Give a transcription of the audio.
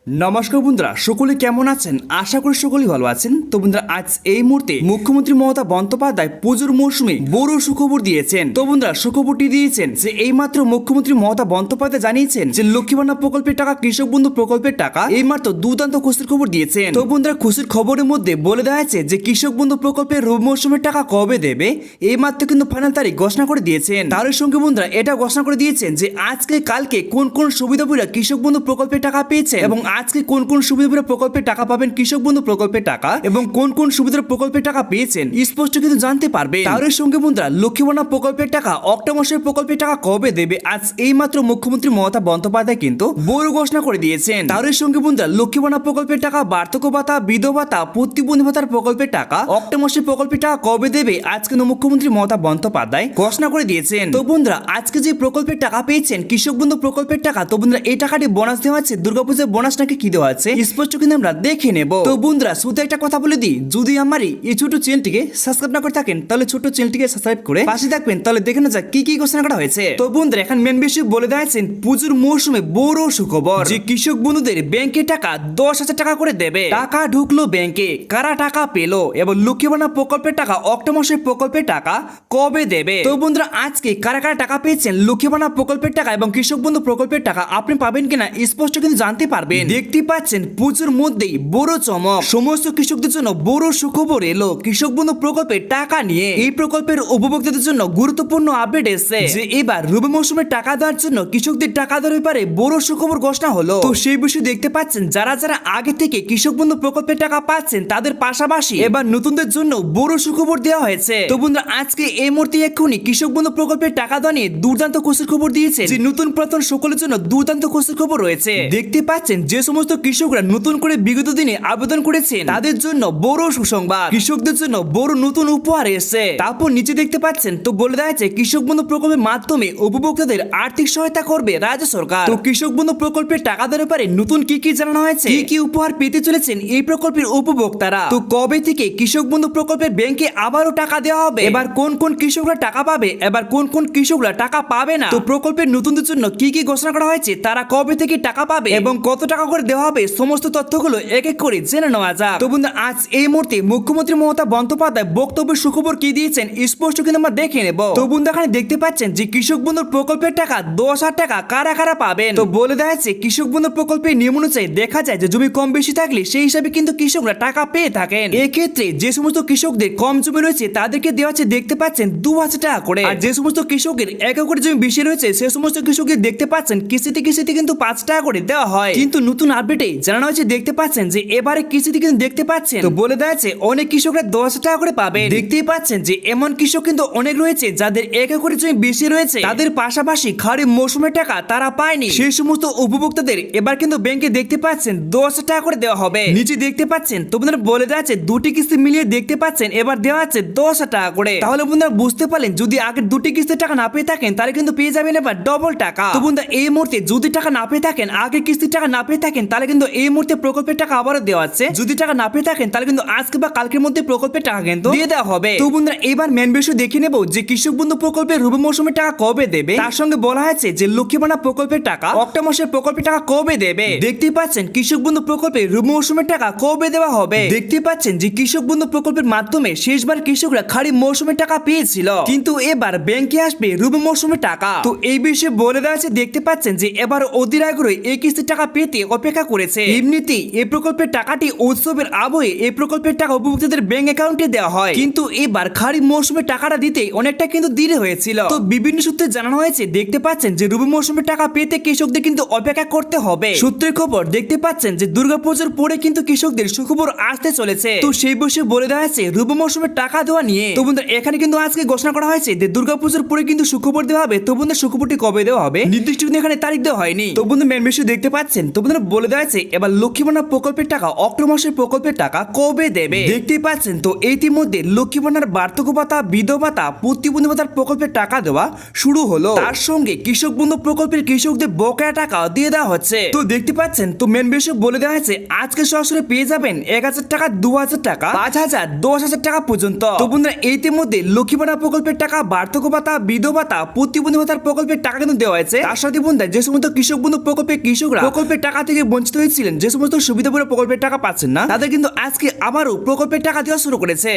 নমস্কার বন্ধুরা, সকলে কেমন আছেন? আশা করি সকলেই ভালো আছেন। তো বন্ধুরা, আজ এই মুহূর্তে মুখ্যমন্ত্রী মমতা বন্দ্যোপাধ্যায় পুজোর মৌসুমে বড় সুখবর দিয়েছেন। তো বন্ধুরা, সুখবরটি দিয়েছেন যে এইমাত্র মুখ্যমন্ত্রী মমতা বন্দ্যোপাধ্যায় জানিয়েছেন যে লক্ষ্মী ভান্ডার প্রকল্পের টাকা, কৃষক বন্ধু প্রকল্পের টাকা এইমাত্র দুর্দান্ত খুশির খবর দিয়েছেন। তো বন্ধুরা, খুশির খবরের মধ্যে বলে দেওয়া হয়েছে যে কৃষক বন্ধু প্রকল্পের রবি মৌসুমের টাকা কবে দেবে এইমাত্র কিন্তু ফাইনাল তারিখ ঘোষণা করে দিয়েছেন। তার সঙ্গে বন্ধুরা এটা ঘোষণা করে দিয়েছেন যে আজকে কালকে কোন কোন সুবিধাভোগীরা কৃষক বন্ধু প্রকল্পের টাকা পেয়েছে এবং আজকে কোন কোন সুবিধাভোগীরা প্রকল্পের টাকা পাবেন, কৃষক বন্ধু প্রকল্পের টাকা এবং কোন কোন সুবিধার প্রকল্পের টাকা পেয়েছেন স্পষ্ট কিন্তু জানতে পারবে। তার সঙ্গে বন্ধুরা লক্ষ্মী ভান্ডার প্রকল্পের টাকা, অক্টোবর মাসের প্রকল্পের টাকা কবে দেবে আজ এইমাত্র মুখ্যমন্ত্রী মমতা বন্দ্যোপাধ্যায় কিন্তু বড় ঘোষণা করে দিয়েছেন। তার সঙ্গে বন্ধুরা লক্ষ্মী ভান্ডার প্রকল্পের টাকা, বার্ধক্য ভাতা, বিধবা ভাতা, প্রতিবন্ধী ভাতার প্রকল্পের টাকা, অক্টোবর মাসের প্রকল্পের টাকা কবে দেবে আজ কিন্তু মুখ্যমন্ত্রী মমতা বন্দ্যোপাধ্যায় ঘোষণা করে দিয়েছেন। তো বন্ধুরা, আজকে যে প্রকল্পের টাকা পেয়েছেন কৃষক বন্ধু প্রকল্পের টাকা, তো বন্ধুরা এই টাকাটি বোনাস দেওয়া আছে, দুর্গাপূজার বোনাস নাকি কি দেওয়া আছে স্পষ্ট কিন্তু আমরা দেখে নেব। তো বন্ধুরা, শুধু একটা কথা বলে দিই, যদি আমার এই ছোট চ্যানেলটিকে সাবস্ক্রাইব না করে থাকেন তাহলে ছোট চ্যানেলটিকে সাবস্ক্রাইব করে পাশে থাকবেন, তাহলে দেখে না যাক কি কি ঘোষণা করা হয়েছে। তো বন্ধুরা, এখন মেন বিষয় বলে দিয়েছেন পুজোর মৌসুমে বড় সুখবর যে কৃষক বন্ধুদের ব্যাংকে টাকা 10,000 টাকা করে দেবে। টাকা ঢুকলো ব্যাংকে, কারা টাকা পেলো এবং লক্ষ্মী ভান্ডার প্রকল্পের টাকা, অক্টোবর মাসের প্রকল্পের টাকা কবে দেবে। তো বন্ধুরা, আজকে কারা কারা টাকা পেয়েছেন লক্ষ্মী ভান্ডার প্রকল্পের টাকা এবং কৃষক বন্ধু প্রকল্পের টাকা আপনি পাবেন কিনা স্পষ্ট কিন্তু জানতে পারবেন। দেখতে পাচ্ছেন পুজোর মধ্যেই বড় চমক, সমস্ত কৃষকদের জন্য বড় সুখবর এলো কৃষক বন্ধু প্রকল্পের টাকা নিয়ে। এই প্রকল্পের উপভোক্তাদের জন্য গুরুত্বপূর্ণ আপডেট এসেছে যে এবার রবি মৌসুমে টাকা দেওয়ার জন্য কৃষকদের টাকা দেওয়ার ব্যাপারে বড় সুখবর ঘোষণা হলো। তো সেই বিষয়ে দেখতে পাচ্ছেন যারা যারা আগে থেকে কৃষক বন্ধু প্রকল্পের টাকা পাচ্ছেন তাদের পাশাপাশি এবার নতুনদের জন্য বড় সুখবর দেওয়া হয়েছে। তো বন্ধুরা, আজকে এই মুহূর্তে এক্ষুনি কৃষক বন্ধু প্রকল্পের টাকা দেওয়া নিয়ে দুর্দান্ত খুশির খবর দিয়েছে যে নতুন পুরাতন সকলের জন্য দুর্দান্ত খুশির খবর রয়েছে। দেখতে পাচ্ছেন যে সমস্ত কৃষকরা নতুন করে বিগত দিনে আবেদন করেছেন তাদের জন্য বড় সুসংবাদ, কৃষকদের জন্য বড় নতুন উপহার এসেছে। তারপর নিচে দেখতে পাচ্ছেন তো বলে দেওয়া হয়েছে কৃষক বন্ধু প্রকল্পের মাধ্যমে উপভোক্তাদের আর্থিক সহায়তা করবে রাজ্য সরকার। তো কৃষক বন্ধু প্রকল্পের টাকা দেওয়ার ব্যাপারে নতুন কি কি জানানো হয়েছে, কি কি উপহার পেতে চলেছেন এই প্রকল্পের উপভোক্তারা, তো কবে থেকে কৃষক বন্ধু প্রকল্পের ব্যাংকে আবারও টাকা দেওয়া হবে, এবার কোন কোন কৃষকরা টাকা পাবে, এবার কোন কোন কৃষকরা টাকা পাবে না, তো প্রকল্পের নতুনদের জন্য কি কি ঘোষণা করা হয়েছে, তারা কবে থেকে টাকা পাবে এবং কত টাকা করে দেওয়া হবে, সমস্ত তথ্যগুলো এক এক করে জেনে নেওয়া যাক। তো বন্ধুরা, আজ এই মুহূর্তে মুখ্যমন্ত্রী মমতা বন্দ্যোপাধ্যায় বক্তব্যের সুখবর কি দিয়েছেন স্পষ্ট কিন্তু আমরা দেখে নেব। তো বন্ধুরা, এখানে দেখতে পাচ্ছেন যে কৃষক বন্ধুর প্রকল্পের টাকা 10,000 টাকা কারা কারা পাবেন। তো বলে দেওয়া হয়েছে কৃষক বন্ধুর প্রকল্পের নিয়ম অনুযায়ী দেখা যায় যে জমি কম বেশি থাকলে সেই হিসাবে কিন্তু কৃষকরা টাকা পেয়ে থাকেন। এক্ষেত্রে যে সমস্ত কৃষকদের কম জমি রয়েছে তাদেরকে দেওয়া হচ্ছে দেখতে পাচ্ছেন 2,000 টাকা করে, আর যে সমস্ত কৃষকের 1 একর জমি বেশি রয়েছে সে সমস্ত কৃষকদের দেখতে পাচ্ছেন কিস্তিতে কিস্তিতে কিন্তু 5 টাকা করে দেওয়া হয়। কিন্তু নতুন আপডেটে জানানো হয়েছে দেখতে পাচ্ছেন যে এবারে কিস্তিতে কিন্তু দেখতে পাচ্ছেন তো বলে দেওয়া হয়েছে অনেক কৃষকরা 10,000 টাকা করে পাবেন। দেখতেই পাচ্ছেন যে এমন কৃষক কিন্তু অনেক রয়েছে যাদের 1 একর জমি বেশি রয়েছে, তাদের পাশাপাশি খারিফ মৌসুমের টাকা তারা পায়নি, সেই সমস্ত উপভোক্তাদের এবার কিন্তু ব্যাংকে দেখতে পাচ্ছেন 10,000 টাকা করে দেওয়া হবে। নিচে দেখতে পাচ্ছেন তো বন্ধুরা বলে দেওয়া আছে দুটি কিস্তি মিলিয়ে দেখতে পাচ্ছেন এবার দেওয়া আছে 10,000 টাকা করে। তাহলে বন্ধুরা বুঝতে পারলেন যদি আগের দুটি কিস্তির টাকা না পেয়ে থাকেন তাহলে কিন্তু পেয়ে যাবেন এবার ডবল টাকা। তো বন্ধুরা, এই মুহূর্তে যদি টাকা না পেয়ে থাকেন, আগের কিস্তির টাকা না পেয়ে থাকেন তাহলে কিন্তু এই মুহূর্তে প্রকল্পের টাকা আবারও দেওয়া আছে। যদি টাকা না পেয়ে থাকেন তাহলে কিন্তু আজকে বা কালকের মধ্যে প্রকল্পের টাকা কিন্তু দিয়ে দেওয়া হবে। তো বন্ধুরা, এবার মেন বিষয় দেখে নেব যে কৃষক বন্ধু প্রকল্পের রবি মৌসুমের টাকা কবে দেবে। তার সঙ্গে বলা হয়েছে যে লক্ষ্মী ভান্ডার প্রকল্পের টাকা, অক্টোবর মাসের প্রকল্পের টাকা কবে দেবে। দেখতেই পাচ্ছেন কৃষক বন্ধু প্রকল্পের রবি মৌসুমের টাকা কবে দেওয়া হবে। দেখতে পাচ্ছেন যে কৃষক বন্ধু প্রকল্পের মাধ্যমে শেষবার কৃষকরা খারিফ মৌসুমের টাকা পেয়েছিল, কিন্তু এবার ব্যাংকে আসবে রবি মৌসুমের টাকা। তো এই বিষয়ে বলে দেওয়া আছে দেখতে পাচ্ছেন যে এবার অধীর আগ্রহে এই কিস্তির টাকা পেতে অপেক্ষা করেছে। এমনিতেই এই প্রকল্পের টাকাটি উৎসবের আবহে এই প্রকল্পের টাকা উপভোক্তাদের ব্যাংক অ্যাকাউন্টে দেওয়া হয়, কিন্তু এবার খারিফ মৌসুমের টাকাটা দিতে অনেকটা কিন্তু দেরি হয়েছিল। তো বিভিন্ন সূত্রে জানানো হয়েছে দেখতে পাচ্ছেন যে রবি মৌসুমের টাকা পেতে কৃষকদের কিন্তু অপেক্ষা করতে হবে। সূত্রের খবর দেখতে পাচ্ছেন যে দুর্গাপূজার পরে কিন্তু কৃষকদের সুখবর আসতে চলেছে। তো সেই বিষয়ে বলে দেওয়া হয়েছে রবি মৌসুমের টাকা দেওয়া নিয়ে। তো বন্ধুরা, এখানে কিন্তু আজকে ঘোষণা করা হয়েছে যে দুর্গাপূজার পরে কিন্তু সুখবর দেওয়া হবে। তো বন্ধুরা, সুখবরটি কবে দেওয়া হবে নির্দিষ্ট কিন্তু এখানে তারিখ দেওয়া হয়নি। তো বন্ধুরা, মেন বিষয় দেখতে পাচ্ছেন তো বন্ধুরা বলে দেওয়া হয়েছে এবার লক্ষ্মী ভান্ডার প্রকল্পের টাকা, অক্টোবর মাসের প্রকল্পের টাকা কবে দেবে। দেখতেই পাচ্ছেন তো ইতিমধ্যে লক্ষ্মী ভান্ডার, বার্ধক্য ভাতা, বিধবা ভাতা, প্রতিবন্ধী ভাতার প্রকল্পের টাকা দেওয়া শুরু হলো। তার সঙ্গে কৃষক বন্ধু প্রকল্পের কৃষকদের বকেয়া টাকা দিয়ে দেওয়া হচ্ছে। তো দেখতে পাচ্ছেন তো মেন বিষয় বলে দেওয়া হয়েছে আজকে সরাসরি পেয়ে যাবেন 1,000 টাকা, 2,000 টাকা, 5,000, 10,000 টাকা পর্যন্ত। তো বন্ধুরা, ইতিমধ্যে লক্ষ্মী ভান্ডার প্রকল্পের টাকা, বার্ধক্য ভাতা, বিধবা ভাতা, প্রতিবন্ধী ভাতার প্রকল্পের টাকা কিন্তু দেওয়া হয়েছে। তার সাথে বন্ধুরা যে সমস্ত কৃষক বন্ধু প্রকল্পের কৃষকরা প্রকল্পের টাকা থেকে থেকে বঞ্চিত হয়েছিলেন, যে সমস্ত সুবিধাভোগী প্রকল্পের টাকা পাচ্ছেন না, তাদের কিন্তু আজকে আবারও প্রকল্পের টাকা দেওয়া শুরু করেছে।